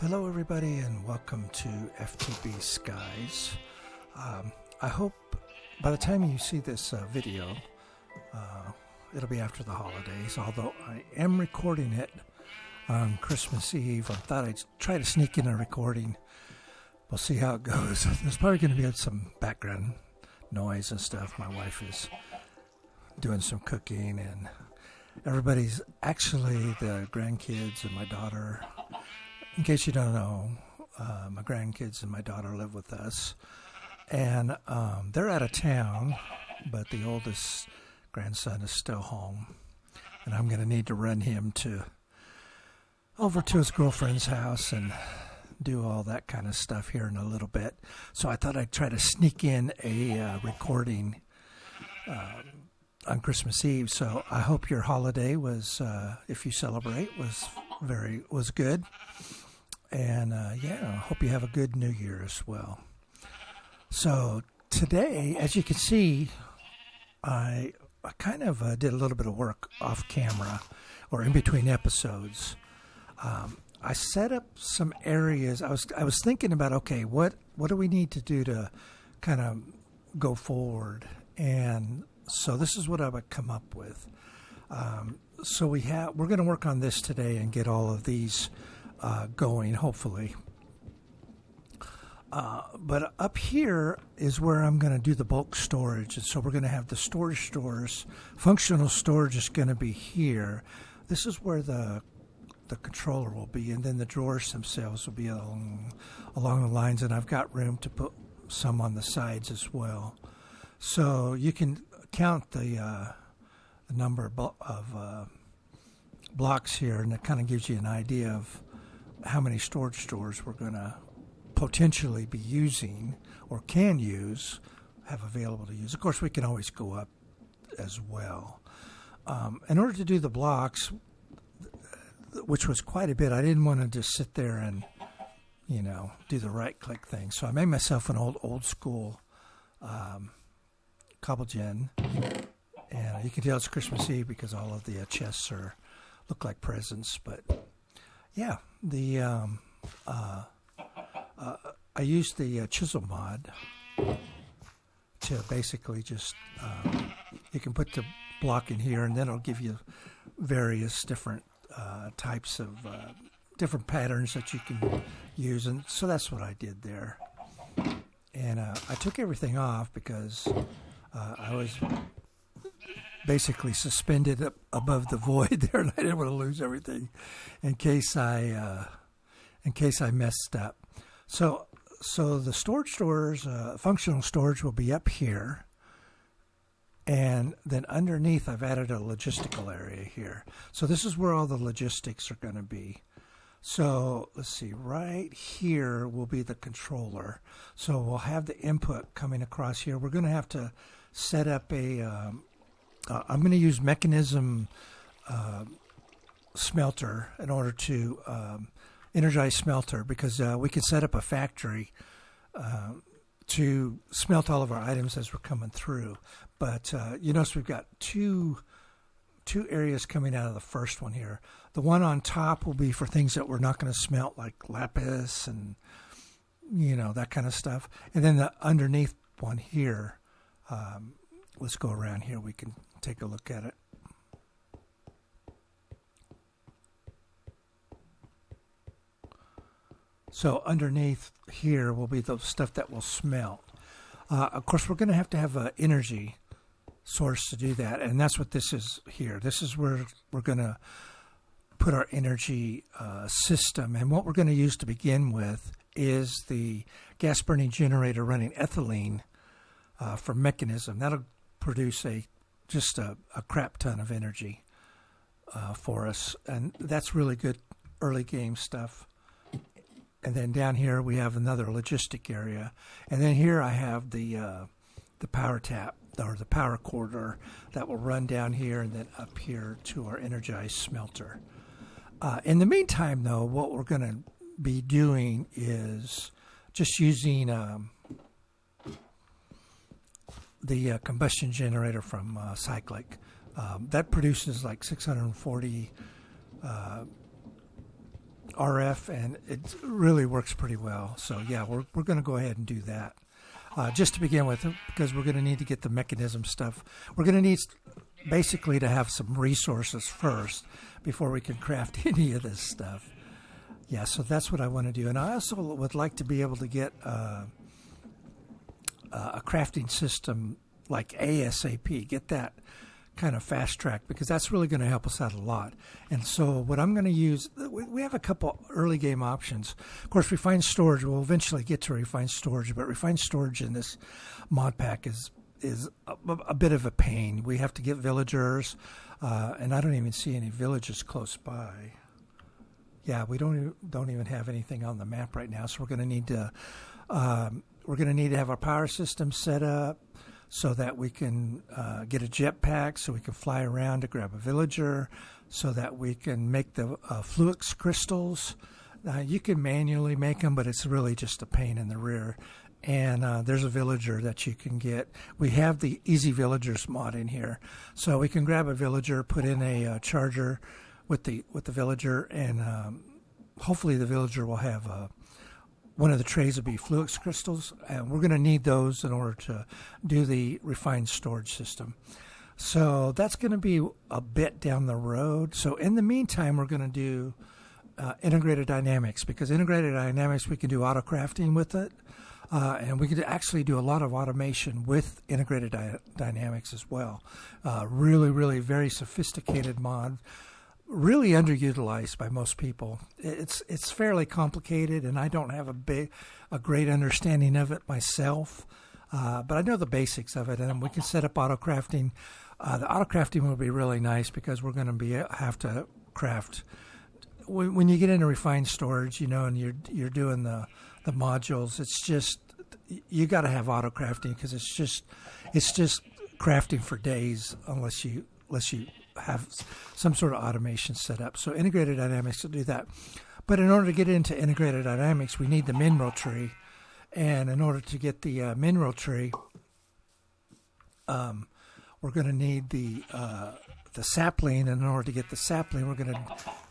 Hello everybody and welcome to FTB Skies. I hope by the time you see this video, it'll be after the holidays, although I am recording it on Christmas Eve. I thought I'd try to sneak in a recording. We'll see how it goes. There's probably going to be some background noise and stuff. My wife is doing some cooking and everybody's actually the grandkids and my daughter. In case you don't know, my grandkids and my daughter live with us, and they're out of town, but the oldest grandson is still home, and I'm going to need to run him over to his girlfriend's house and do all that kind of stuff here in a little bit. So I thought I'd try to sneak in a recording on Christmas Eve. So I hope your holiday was, if you celebrate, was good. And I hope you have a good New Year as well. So today, as you can see, I kind of did a little bit of work off camera or in between episodes. I set up some areas. I was thinking about, okay, what do we need to do to kind of go forward? And so this is what I would come up with. So we're going to work on this today and get all of these going, hopefully. But up here is where I'm going to do the bulk storage. And so we're going to have the storage stores. Functional storage is going to be here. This is where the controller will be. And then the drawers themselves will be along the lines. And I've got room to put some on the sides as well. So you can count the number of blocks here. And it kind of gives you an idea of how many storage stores we're going to potentially be using or can use, have available to use. Of course, we can always go up as well. In order to do the blocks, which was quite a bit, I didn't want to just sit there and, do the right-click thing. So I made myself an old school cobble gen. And you can tell it's Christmas Eve because all of the chests look like presents, but yeah, I used the chisel mod to basically just, you can put the block in here and then it'll give you various different types of different patterns that you can use. And so that's what I did there. And I took everything off because I was basically suspended up above the void there, and I didn't want to lose everything in case I messed up. So the storage stores, functional storage, will be up here, and then underneath I've added a logistical area here. So this is where all the logistics are going to be. So let's see, right here will be the controller. So we'll have the input coming across here. We're going to have to set up I'm going to use mechanism smelter in order to energize smelter because we can set up a factory to smelt all of our items as we're coming through. But you notice we've got two areas coming out of the first one here. The one on top will be for things that we're not going to smelt, like lapis and that kind of stuff. And then the underneath one here, let's go around here. We can take a look at it. So underneath here will be the stuff that will smelt. Of course, we're going to have an energy source to do that, and that's what this is here. This is where we're going to put our energy system, and what we're going to use to begin with is the gas burning generator running ethylene for mechanism. That'll produce just a crap ton of energy for us, and that's really good early game stuff. And then down here we have another logistic area, and then here I have the power tap or the power corridor that will run down here and then up here to our energized smelter. In the meantime, though, what we're going to be doing is just using the combustion generator from Cyclic. That produces like 640 RF, and it really works pretty well. So yeah, we're going to go ahead and do that. Just to begin with, because we're going to need to get the mechanism stuff. We're going to need basically to have some resources first before we can craft any of this stuff. Yeah, so that's what I want to do. And I also would like to be able to get a crafting system like ASAP, get that kind of fast track, because that's really going to help us out a lot. And so what I'm going to use, we have a couple early game options. Of course, refined storage, we'll eventually get to refined storage, but refined storage in this mod pack is a bit of a pain. We have to get villagers, and I don't even see any villages close by. Yeah, we don't even have anything on the map right now, so we're going to need to have our power system set up, so that we can get a jetpack, so we can fly around to grab a villager, so that we can make the fluix crystals. You can manually make them, but it's really just a pain in the rear. And there's a villager that you can get. We have the Easy Villagers mod in here, so we can grab a villager, put in a charger with the villager, and hopefully the villager will have one of the trays will be fluix crystals, and we're going to need those in order to do the refined storage system. So that's going to be a bit down the road. So in the meantime, we're going to do integrated dynamics, because integrated dynamics, we can do auto crafting with it, and we can actually do a lot of automation with integrated dynamics as well. Really, really very sophisticated mod. Really underutilized by most people. It's fairly complicated, and I don't have a great understanding of it myself, but I know the basics of it, and we can set up auto crafting. The auto crafting will be really nice, because we're going to have to craft when you get into refined storage, and you're doing the modules. It's just you got to have auto crafting, because it's just crafting for days unless you have some sort of automation set up. So integrated dynamics will do that. But in order to get into integrated dynamics, we need the mineral tree. And in order to get the mineral tree, we're going to need the sapling. And in order to get the sapling, we're going to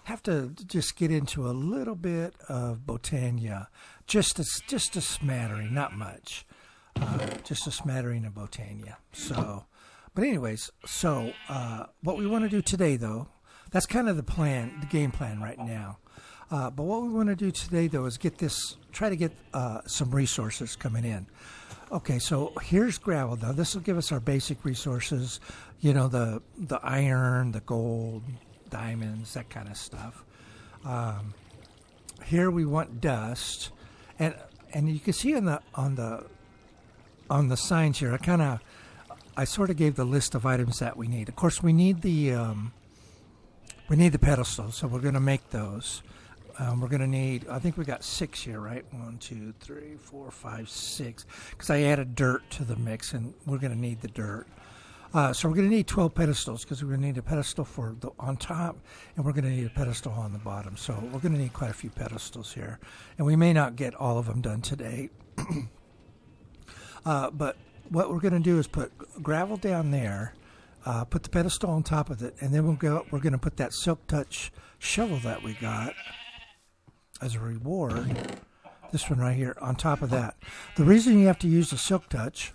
have to just get into a little bit of Botania. Just a smattering, not much. Just a smattering of Botania. But anyways, so what we want to do today, though, that's kind of the game plan right now. But what we want to do today, though, is try to get some resources coming in. Okay, so here's gravel. Now, this will give us our basic resources, the iron, the gold, diamonds, that kind of stuff. Here we want dust, and you can see on the signs here, I sort of gave the list of items that we need. Of course, we need the pedestals, so we're going to make those. We're going to need, I think we got 6 here, right? 1, 2, 3, 4, 5, 6. Because I added dirt to the mix, and we're going to need the dirt. So we're going to need 12 pedestals, because we're going to need a pedestal on top, and we're going to need a pedestal on the bottom. So we're going to need quite a few pedestals here. And we may not get all of them done today. But what we're going to do is put gravel down there, put the pedestal on top of it, and then we're going to put that Silk Touch shovel that we got as a reward, this one right here, on top of that. The reason you have to use the Silk Touch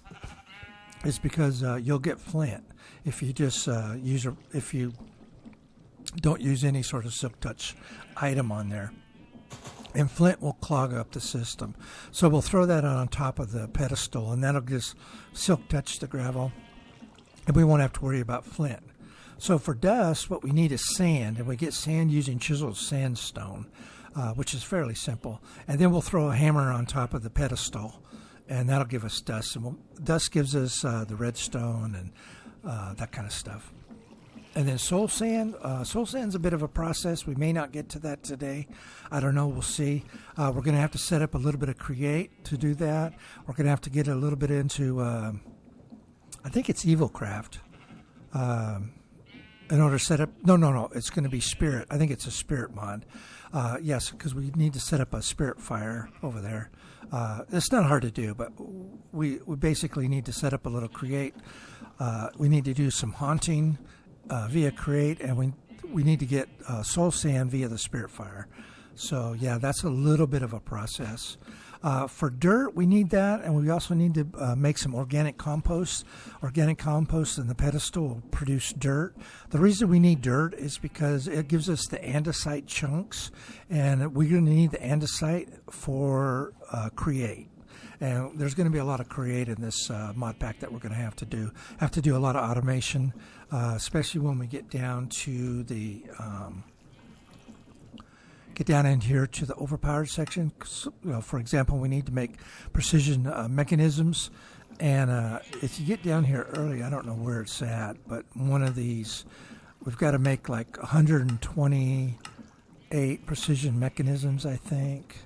is because you'll get flint if you just if you don't use any sort of Silk Touch item on there. And flint will clog up the system. So we'll throw that on top of the pedestal, and that'll just Silk Touch the gravel, and we won't have to worry about flint. So for dust, what we need is sand, and we get sand using chiseled sandstone, which is fairly simple. And then we'll throw a hammer on top of the pedestal, and that'll give us dust. And dust gives us the redstone and that kind of stuff. And then soul sand. Soul sand's a bit of a process. We may not get to that today. I don't know. We'll see. We're going to have to set up a little bit of create to do that. We're going to have to get a little bit into, I think it's Evil Craft. In order to set up, no. It's going to be Spirit. I think it's a Spirit mod. Yes, because we need to set up a Spirit fire over there. It's not hard to do, but we basically need to set up a little create. We need to do some haunting via create, and we need to get soul sand via the Spirit fire. So yeah, that's a little bit of a process. For dirt, we need that, and we also need to make some organic compost. Organic compost in the pedestal will produce dirt. The reason we need dirt is because it gives us the andesite chunks, and we're going to need the andesite for create. And there's going to be a lot of create in this mod pack that we're going to have to do. Have to do a lot of automation, especially when we get down to the get down in here to the overpowered section. So, for example, we need to make precision mechanisms. And if you get down here early, I don't know where it's at, but one of these, we've got to make like 128 precision mechanisms, I think.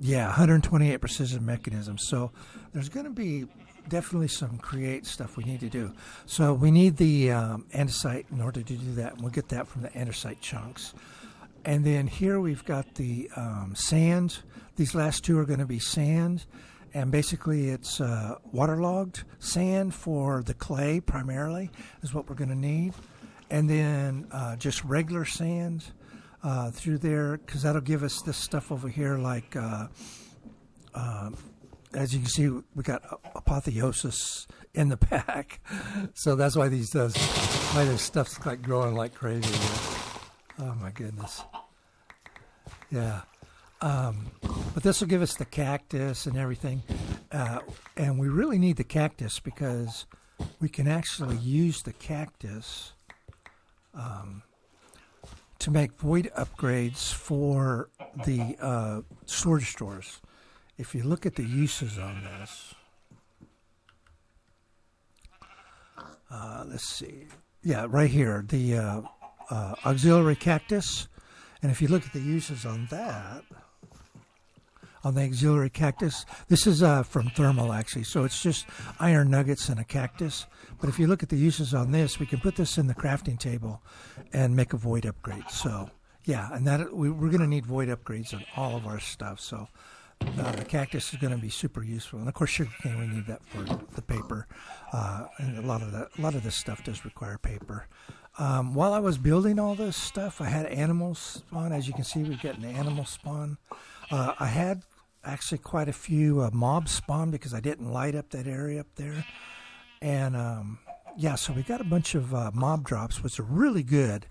Yeah, 128 precision mechanisms. So there's going to be definitely some create stuff we need to do. So we need the andesite in order to do that, and we'll get that from the andesite chunks. And then here we've got the sand. These last two are going to be sand, and basically it's waterlogged sand for the clay primarily is what we're going to need. And then just regular sand through there, because that'll give us this stuff over here like as you can see, we got apotheosis in the pack, so that's why this stuff's like growing like crazy. Oh my goodness, yeah. But this will give us the cactus and everything, and we really need the cactus because we can actually use the cactus to make void upgrades for the storage stores. If you look at the uses on this, let's see. Yeah, right here, the auxiliary cactus. And if you look at the uses on that, on the auxiliary cactus, this is from thermal actually. So it's just iron nuggets and a cactus. But if you look at the uses on this, we can put this in the crafting table and make a void upgrade. So yeah, and that we're going to need void upgrades on all of our stuff. So the cactus is going to be super useful, and of course sugarcane, we need that for the paper, and a lot of this stuff does require paper. While I was building all this stuff, I had animals spawn. As you can see, we've got an animal spawn. I had actually quite a few mobs spawn because I didn't light up that area up there, and yeah, so we got a bunch of mob drops, which are really good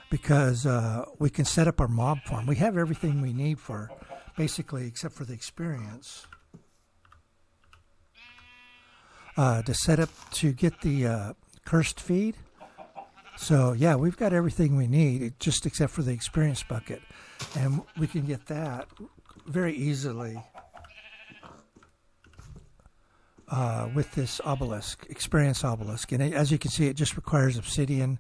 because we can set up our mob farm. We have everything we need for basically, except for the experience, to set up to get the cursed feed. So yeah, we've got everything we need, just except for the experience bucket, and we can get that very easily with this obelisk, experience obelisk. And as you can see, it just requires obsidian,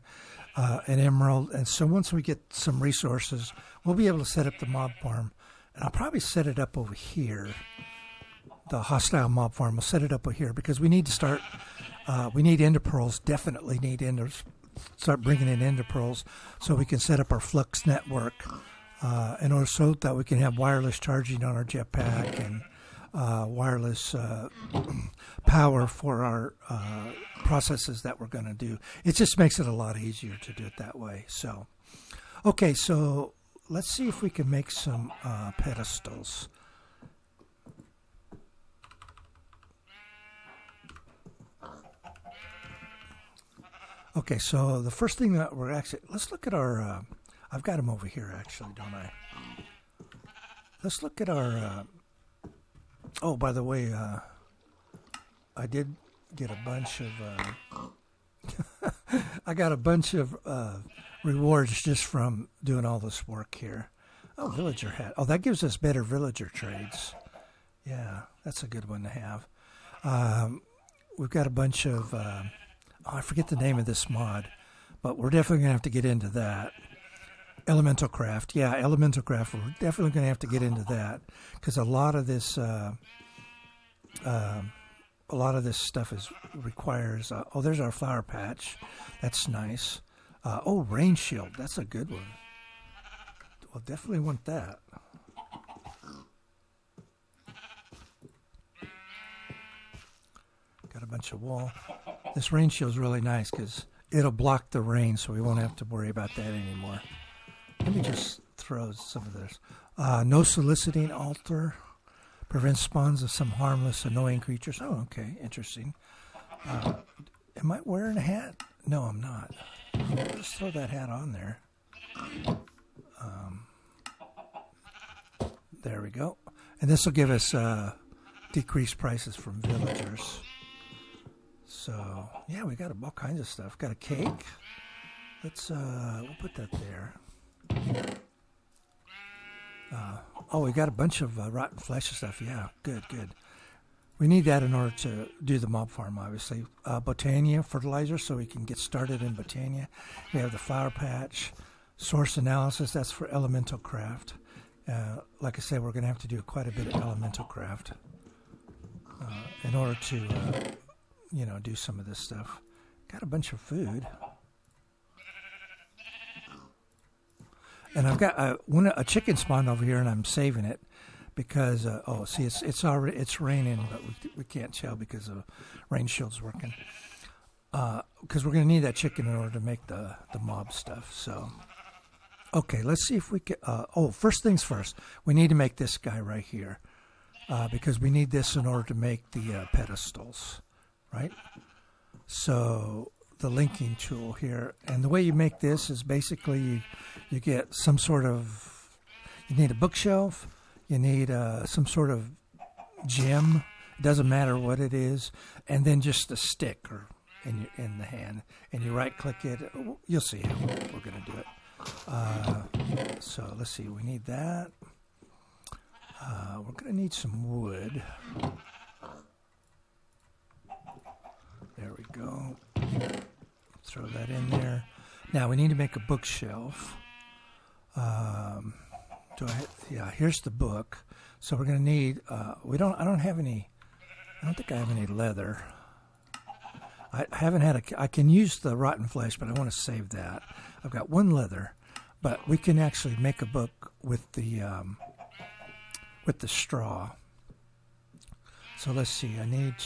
an emerald, and so once we get some resources, we'll be able to set up the mob farm. And I'll probably set it up over here. The hostile mob farm, we'll set it up over here because we need to start, we need ender pearls, definitely need start bringing in ender pearls so we can set up our flux network in order so that we can have wireless charging on our jetpack and wireless power for our processes that we're going to do. It just makes it a lot easier to do it that way. So, okay, so let's see if we can make some pedestals. Okay, so the first thing that we're actually, let's look at our, I've got them over here actually, don't I? Let's look at our, oh, by the way, I did get a bunch of, I got a bunch of rewards just from doing all this work here. Oh, villager hat. Oh, that gives us better villager trades. Yeah, that's a good one to have. We've got a bunch of, I forget the name of this mod, but we're definitely going to have to get into that. Elemental craft. Yeah, elemental craft. We're definitely going to have to get into that because a lot of this stuff requires. Oh, there's our flower patch. That's nice. Oh, rain shield. That's a good one. We'll definitely want that. Got a bunch of wool. This rain shield is really nice because it'll block the rain, so we won't have to worry about that anymore. Let me just throw some of this. No soliciting altar. Prevents spawns of some harmless, annoying creatures. Oh, okay. Interesting. Am I wearing a hat? No, I'm not. Let's throw that hat on there. There we go. And this will give us decreased prices from villagers. So, yeah, we got all kinds of stuff. Got a cake. Let's, we'll put that there. Oh, we got a bunch of rotten flesh and stuff. Yeah, good. We need that in order to do the mob farm, obviously. Botania fertilizer, so we can get started in Botania. We have the flower patch. Source analysis, that's for elemental craft. Like I said, we're going to have to do quite a bit of elemental craft in order to, do some of this stuff. Got a bunch of food. And I've got a chicken spawned over here, and I'm saving it because it's raining, but we can't tell because the rain shield's working. Because we're going to need that chicken in order to make the mob stuff. So, okay, let's see if we can. First things first, we need to make this guy right here because we need this in order to make the pedestals, right? So the linking tool here, and the way you make this is basically you get some sort of, you need a bookshelf, you need some sort of gem, it doesn't matter what it is, and then just a stick or in the hand, and you right click it. You'll see how we're going to do it. So let's see, we need that. We're going to need some wood. There we go. Throw that in there. Now we need to make a bookshelf. Here's the book. So we're going to need. I don't think I have any leather. I haven't had I can use the rotten flesh, but I want to save that. I've got one leather, but we can actually make a book with the straw. So let's see. I need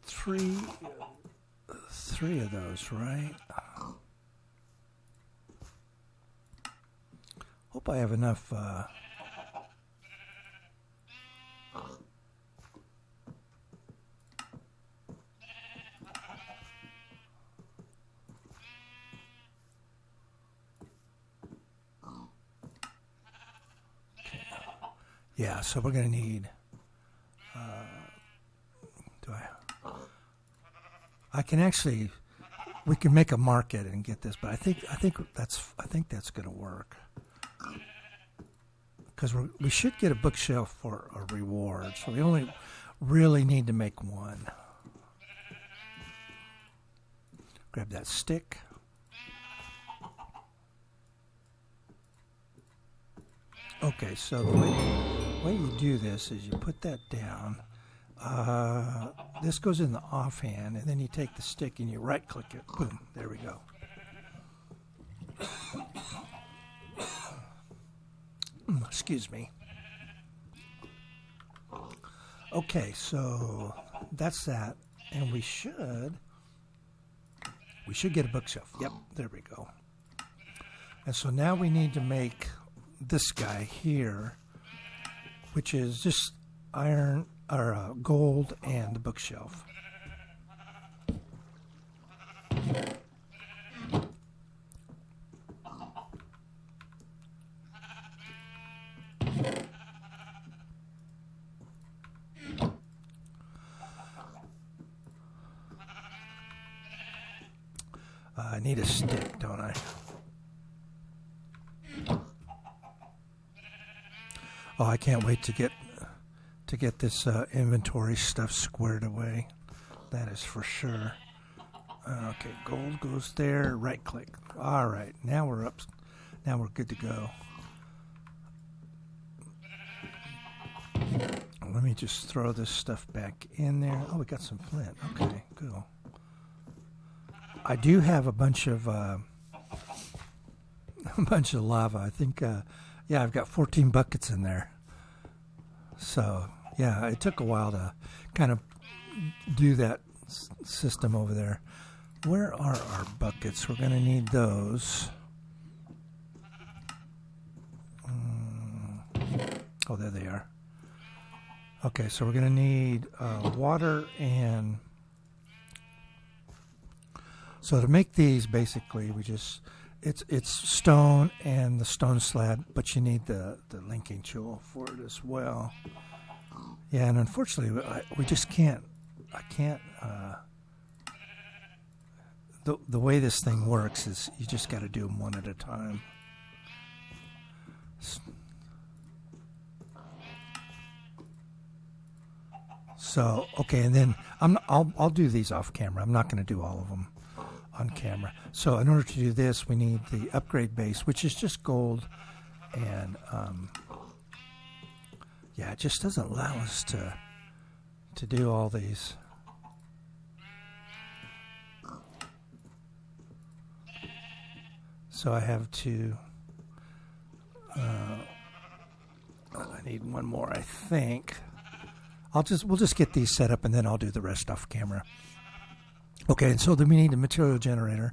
three of those, right? Hope I have enough. Yeah, so we're going to need. I can actually, we can make a market and get this, but I think that's going to work because we should get a bookshelf for a reward. So we only really need to make one. Grab that stick. Okay, so the way you do this is you put that down. This goes in the offhand, and then you take the stick and you right click it. Boom, there we go. Excuse me. Okay, so that's that, and we should get a bookshelf. Yep, there we go. And so now we need to make this guy here, which is just iron or gold and the bookshelf. I need a stick, don't I? Oh, I can't wait to get this inventory stuff squared away. That is for sure. Okay, gold goes there. Right click. All right, now we're up. Now we're good to go. Let me just throw this stuff back in there. Oh, we got some flint. Okay, cool. I do have a bunch of lava. I think, yeah, I've got 14 buckets in there. So, yeah, it took a while to kind of do that system over there. Where are our buckets? We're going to need those. Oh, there they are. Okay, so we're going to need water and... So to make these, basically, we just... It's stone and the stone slab, but you need the linking tool for it as well. Yeah, and unfortunately, we just can't... I can't... The way this thing works is you just got to do them one at a time. So, okay, and then I'll do these off camera. I'm not going to do all of them on camera. So in order to do this, we need the upgrade base, which is just gold. And, yeah, it just doesn't allow us to do all these. So I have to, I need one more, I think. We'll just get these set up and then I'll do the rest off camera. Okay, and so then we need a material generator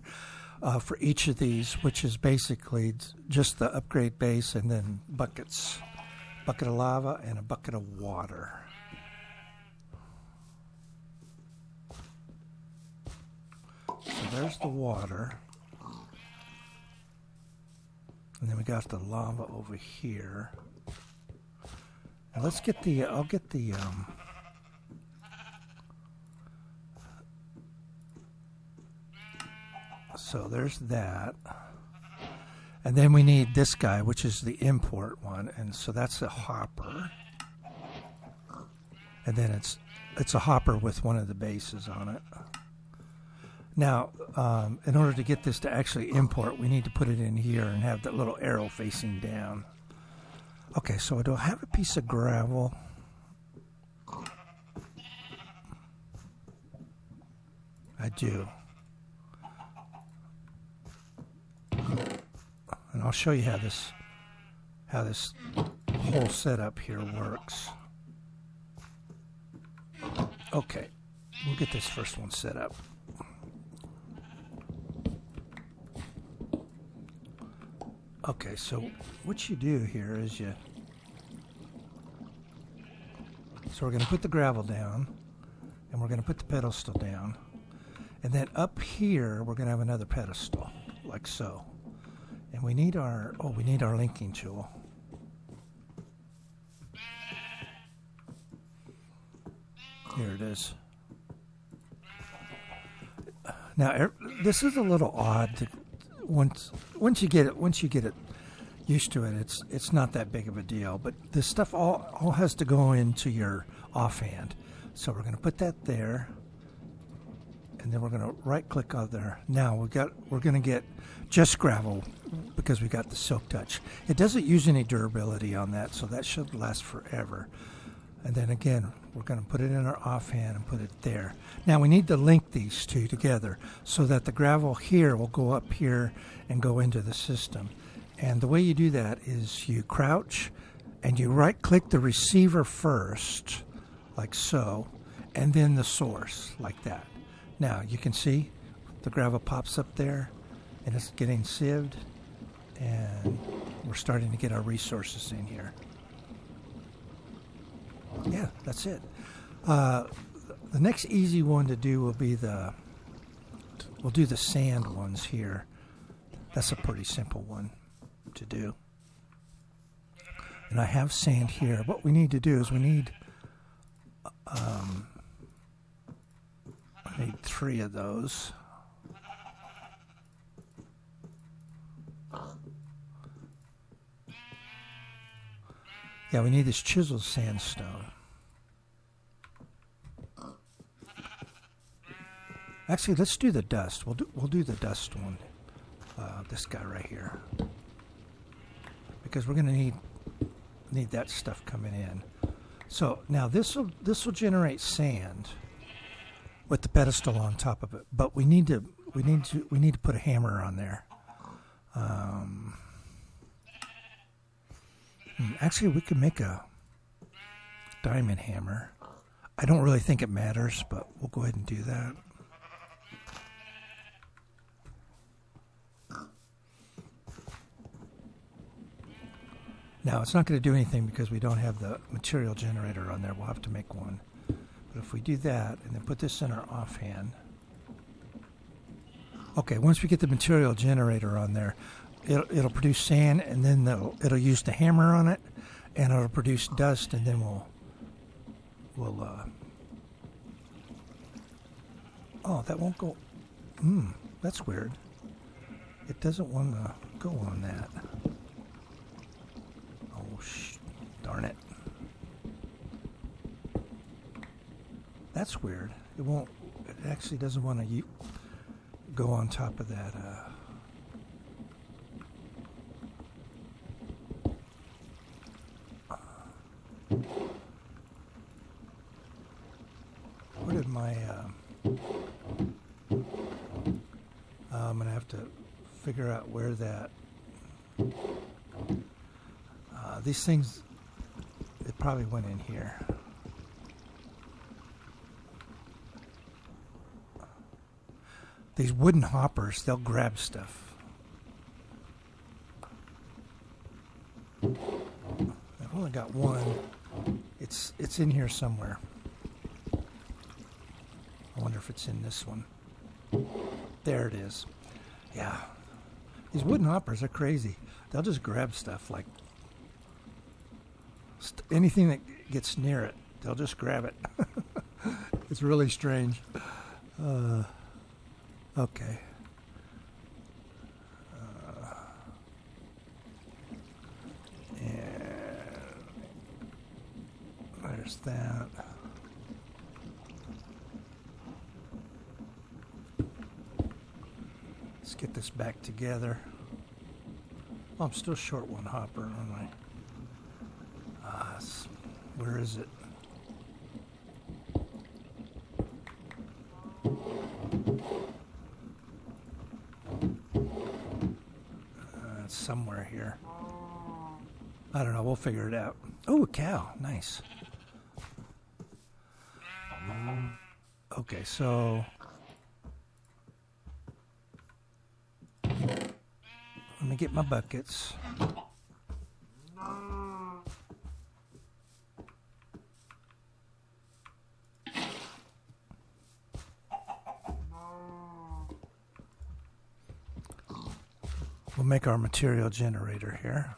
for each of these, which is basically just the upgrade base and then buckets. Bucket of lava and a bucket of water. So there's the water. And then we got the lava over here. And let's get the, I'll get the, so there's that. And then we need this guy, which is the import one. And so that's a hopper. And then it's a hopper with one of the bases on it. Now, in order to get this to actually import, we need to put it in here and have that little arrow facing down. Okay, so do I have a piece of gravel? I do. And I'll show you how this whole setup here works. Okay, we'll get this first one set up. Okay, so what you do here is so we're going to put the gravel down, and we're going to put the pedestal down, and then up here we're going to have another pedestal, like so. And we need our linking tool. Here it is. Now this is a little odd to. Once you get it used to it, it's not that big of a deal. But this stuff all has to go into your offhand. So we're going to put that there, and then we're going to right click on there. Now we're going to get just gravel because we got the silk touch. It doesn't use any durability on that, so that should last forever. And then again, we're going to put it in our offhand and put it there. Now we need to link these two together so that the gravel here will go up here and go into the system. And the way you do that is you crouch and you right click the receiver first, like so, and then the source, like that. Now you can see the gravel pops up there and it's getting sieved, and we're starting to get our resources in here. Yeah, that's it. The next easy one to do will be we'll do the sand ones here. That's a pretty simple one to do. And I have sand here. What we need to do is we need 3 of those. Yeah, we need this chiseled sandstone. Actually, let's do the dust. We'll do the dust one. This guy right here, because we're going to need that stuff coming in. So now this will generate sand with the pedestal on top of it. But we need to put a hammer on there. Actually, we could make a diamond hammer. I don't really think it matters, but we'll go ahead and do that. Now, it's not going to do anything because we don't have the material generator on there. We'll have to make one. But if we do that and then put this in our offhand. Okay, once we get the material generator on there, it'll produce sand, and then it'll use the hammer on it, and it'll produce dust, and then we'll oh, that won't go. That's weird. It doesn't want to go on that. Oh, darn it. That's weird. It won't. It actually doesn't want to go on top of that. What did my? I'm gonna have to figure out where that. These things. It probably went in here. These wooden hoppers, they'll grab stuff. I've only got one. It's in here somewhere. I wonder if it's in this one. There it is. Yeah. These wooden hoppers are crazy. They'll just grab stuff like anything that gets near it. They'll just grab it. It's really strange. Okay. And there's that. Let's get this back together. Oh, I'm still short one hopper, aren't I? Where is it? It's somewhere here. I don't know. We'll figure it out. Oh, a cow. Nice. Okay, so let me get my buckets. We'll make our material generator here.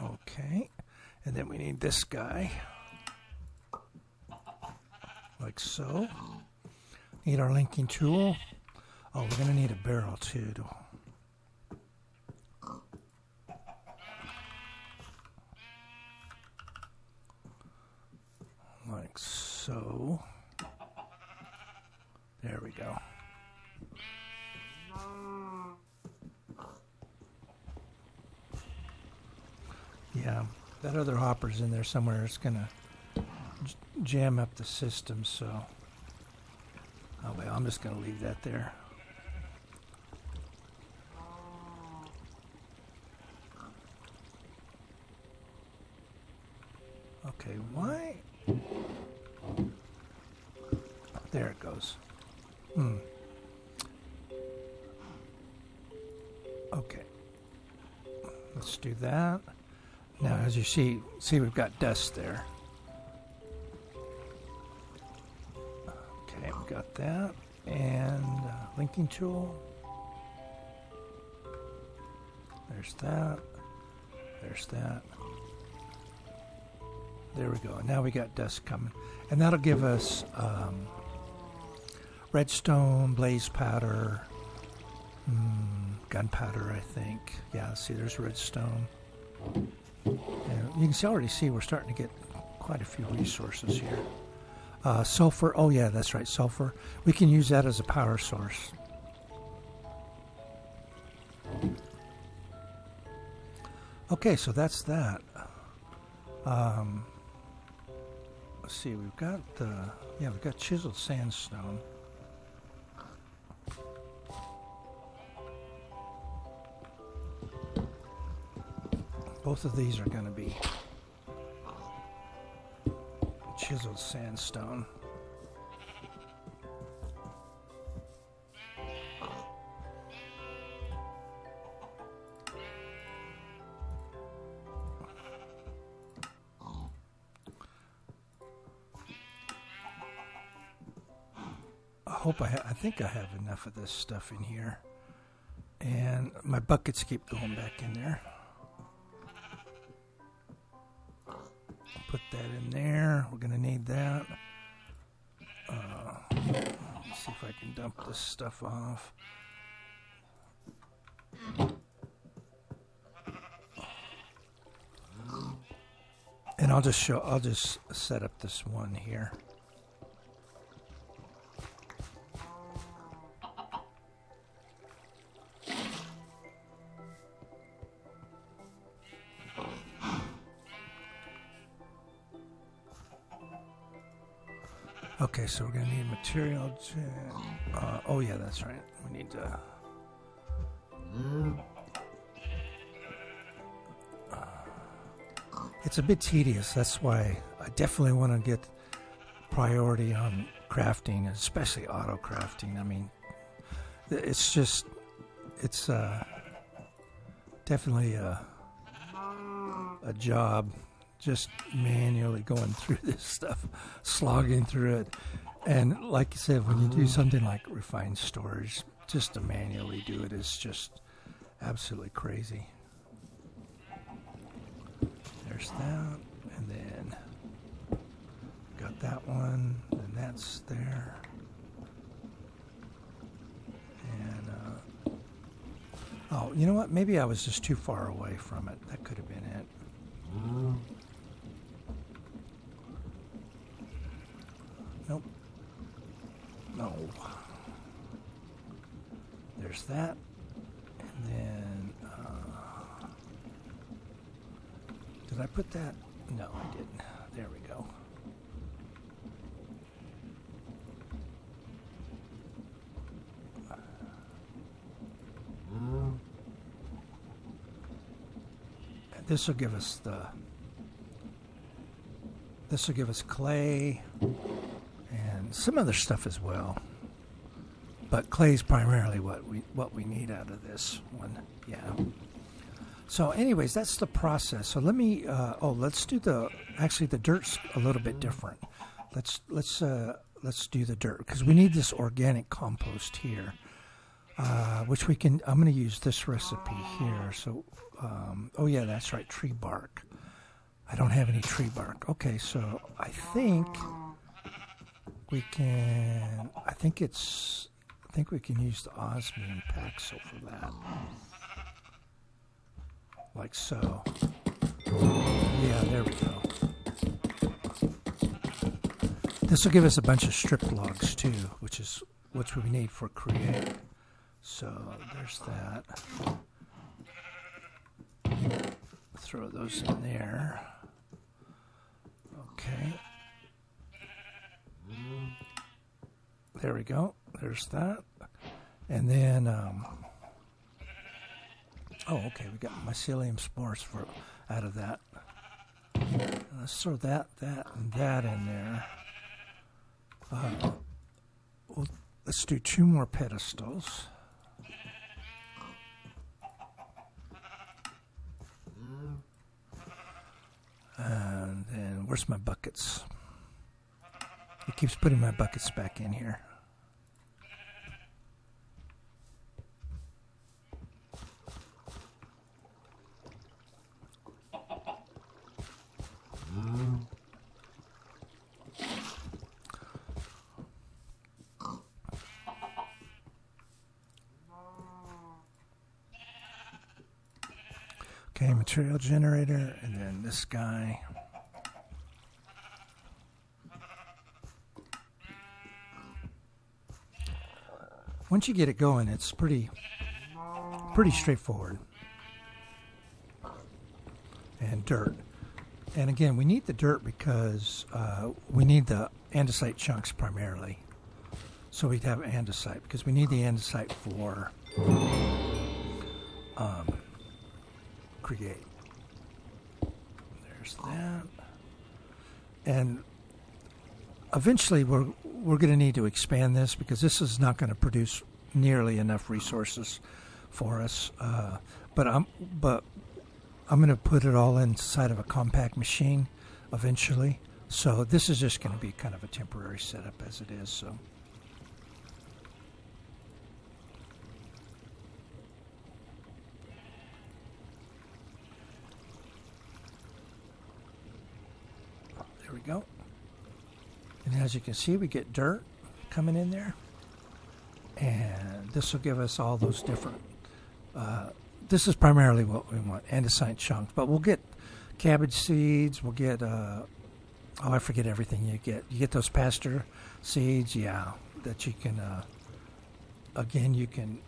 Okay, and then we need this guy, like so. Need our linking tool. Oh, we're going to need a barrel too. Like so. There we go. Yeah, that other hopper's in there somewhere. It's going to jam up the system, so... Oh, well, I'm just going to leave that there. Okay, why? There it goes. Okay. Let's do that. Now, as you see we've got dust there. Okay, we got that. And linking tool. There's that. There's that. There we go. Now we got dust coming. And that'll give us redstone, blaze powder, gunpowder, I think. Yeah, let's see, there's redstone. And you can already see we're starting to get quite a few resources here. Sulfur, oh yeah, that's right, sulfur. We can use that as a power source. Okay, so that's that. Let's see, we've got we've got chiseled sandstone. Both of these are going to be chiseled sandstone. I think I have enough of this stuff in here, and my buckets keep going back in there. Put that in there. We're gonna need that. Let's see if I can dump this stuff off. And I'll just set up this one here. Okay, so we're going to need material. Oh, yeah, that's right. We need to... It's a bit tedious. That's why I definitely want to get priority on crafting, especially auto crafting. I mean, it's just... It's definitely a job. Just manually going through this stuff, slogging through it. And like you said, when you do something like refined storage, just to manually do it is just absolutely crazy. There's that, and then got that one, and that's there. And, oh, you know what? Maybe I was just too far away from it. That could have been it. Nope. No. There's that. And then, did I put that? No, I didn't. There we go. And this will give us clay and some other stuff as well, but clay is primarily what we need out of this one. Yeah. So anyways, that's the process. So let me let's do the dirt's a little bit different. Let's do the dirt because we need this organic compost here, which I'm going to use this recipe here. So oh yeah, that's right, tree bark. I don't have any tree bark. Okay, so I think we can. I think we can use the osmium Paxil for that, like so. Yeah, there we go. This will give us a bunch of strip logs too, which we need for create. So there's that. Throw those in there. Okay. There we go. There's that. And then, okay, we got mycelium spores out of that. Let's throw that, and that in there. Let's do 2 more pedestals. And then, where's my buckets? It keeps putting my buckets back in here. Okay, material generator, and then this guy. Once you get it going, it's pretty straightforward. And dirt. And again, we need the dirt because we need the andesite chunks primarily. So we'd have andesite because we need the andesite for create. there's that. And eventually we're going to need to expand this because this is not going to produce nearly enough resources for us. But I'm going to put it all inside of a compact machine eventually. So this is just going to be kind of a temporary setup as it is. So. There we go. And as you can see, we get dirt coming in there. And this will give us all those different, this is primarily what we want, andesite chunks. But we'll get cabbage seeds, we'll get, I forget everything you get. You get those pasture seeds, yeah, that you can, again, you can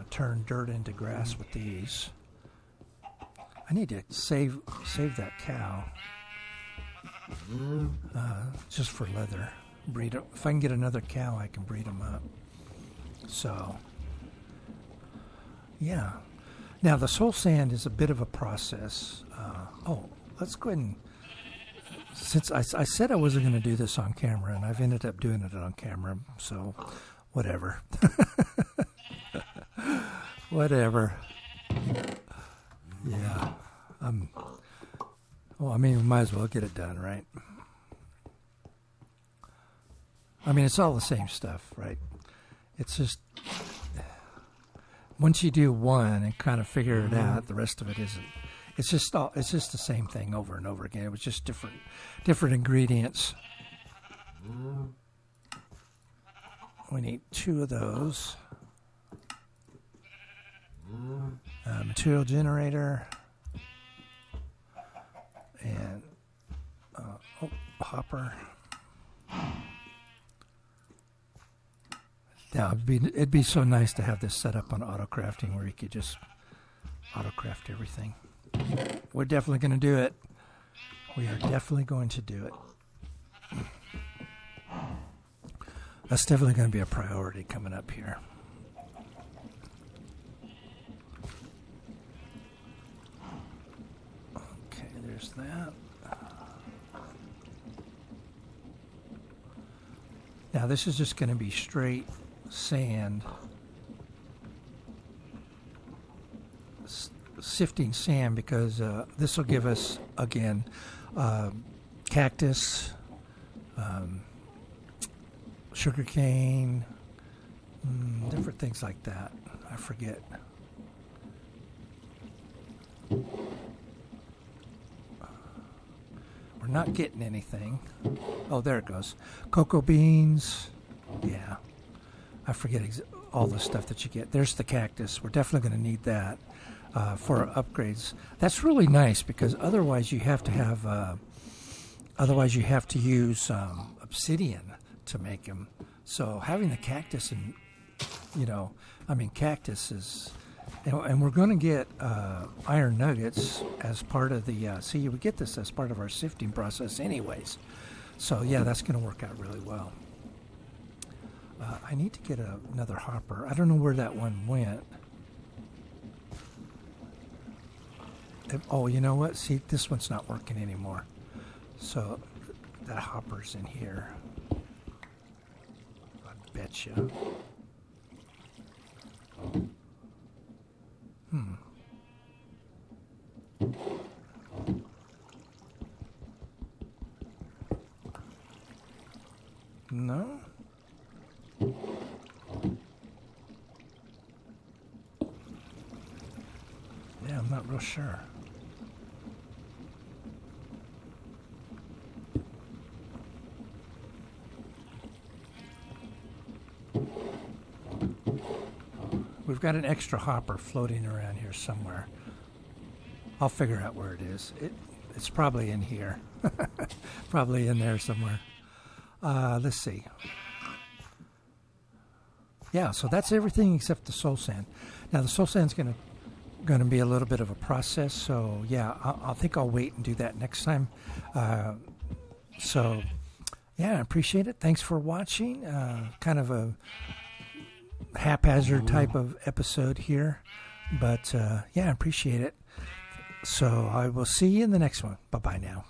turn dirt into grass with these. I need to save that cow. Just for leather. Breed them. If I can get another cow, I can breed them up. So, yeah. Now, the soul sand is a bit of a process. Let's go ahead and, since I said I wasn't going to do this on camera, and I've ended up doing it on camera, so whatever. Whatever. Yeah. Well, I mean, we might as well get it done, right? I mean, it's all the same stuff, right? It's just, once you do one and kind of figure it out, the rest of it isn't. It's just the same thing over and over again. It was just different ingredients. We need 2 of those. Material generator. And hopper. Now it'd be so nice to have this set up on auto crafting where you could just auto craft everything. We're definitely going to do it. We are definitely going to do it. That's definitely going to be a priority coming up here. Okay, there's that. Now this is just going to be straight sand. Sifting sand because this will give us, again, cactus, sugarcane, different things like that. I forget. We're not getting anything. Oh, there it goes. Cocoa beans. Yeah. I forget all the stuff that you get. There's the cactus. We're definitely going to need that for upgrades. That's really nice because otherwise you have to have, otherwise you have to use obsidian to make them. So having the cactus and, cactus is, and we're going to get iron nuggets as part of the, we get this as part of our sifting process anyways. So yeah, that's going to work out really well. I need to get another hopper. I don't know where that one went. Oh, you know what? See, this one's not working anymore. So that hopper's in here. I bet you. No? Yeah, I'm not real sure. We've got an extra hopper floating around here somewhere. I'll figure out where it is. It's probably in here. Probably in there somewhere. Let's see. Yeah, so that's everything except the soul sand. Now the soul sand's going to be a little bit of a process. So yeah, I think I'll wait and do that next time. So yeah, I appreciate it. Thanks for watching. Kind of a haphazard type of episode here, but yeah, I appreciate it. So I will see you in the next one. Bye-bye now.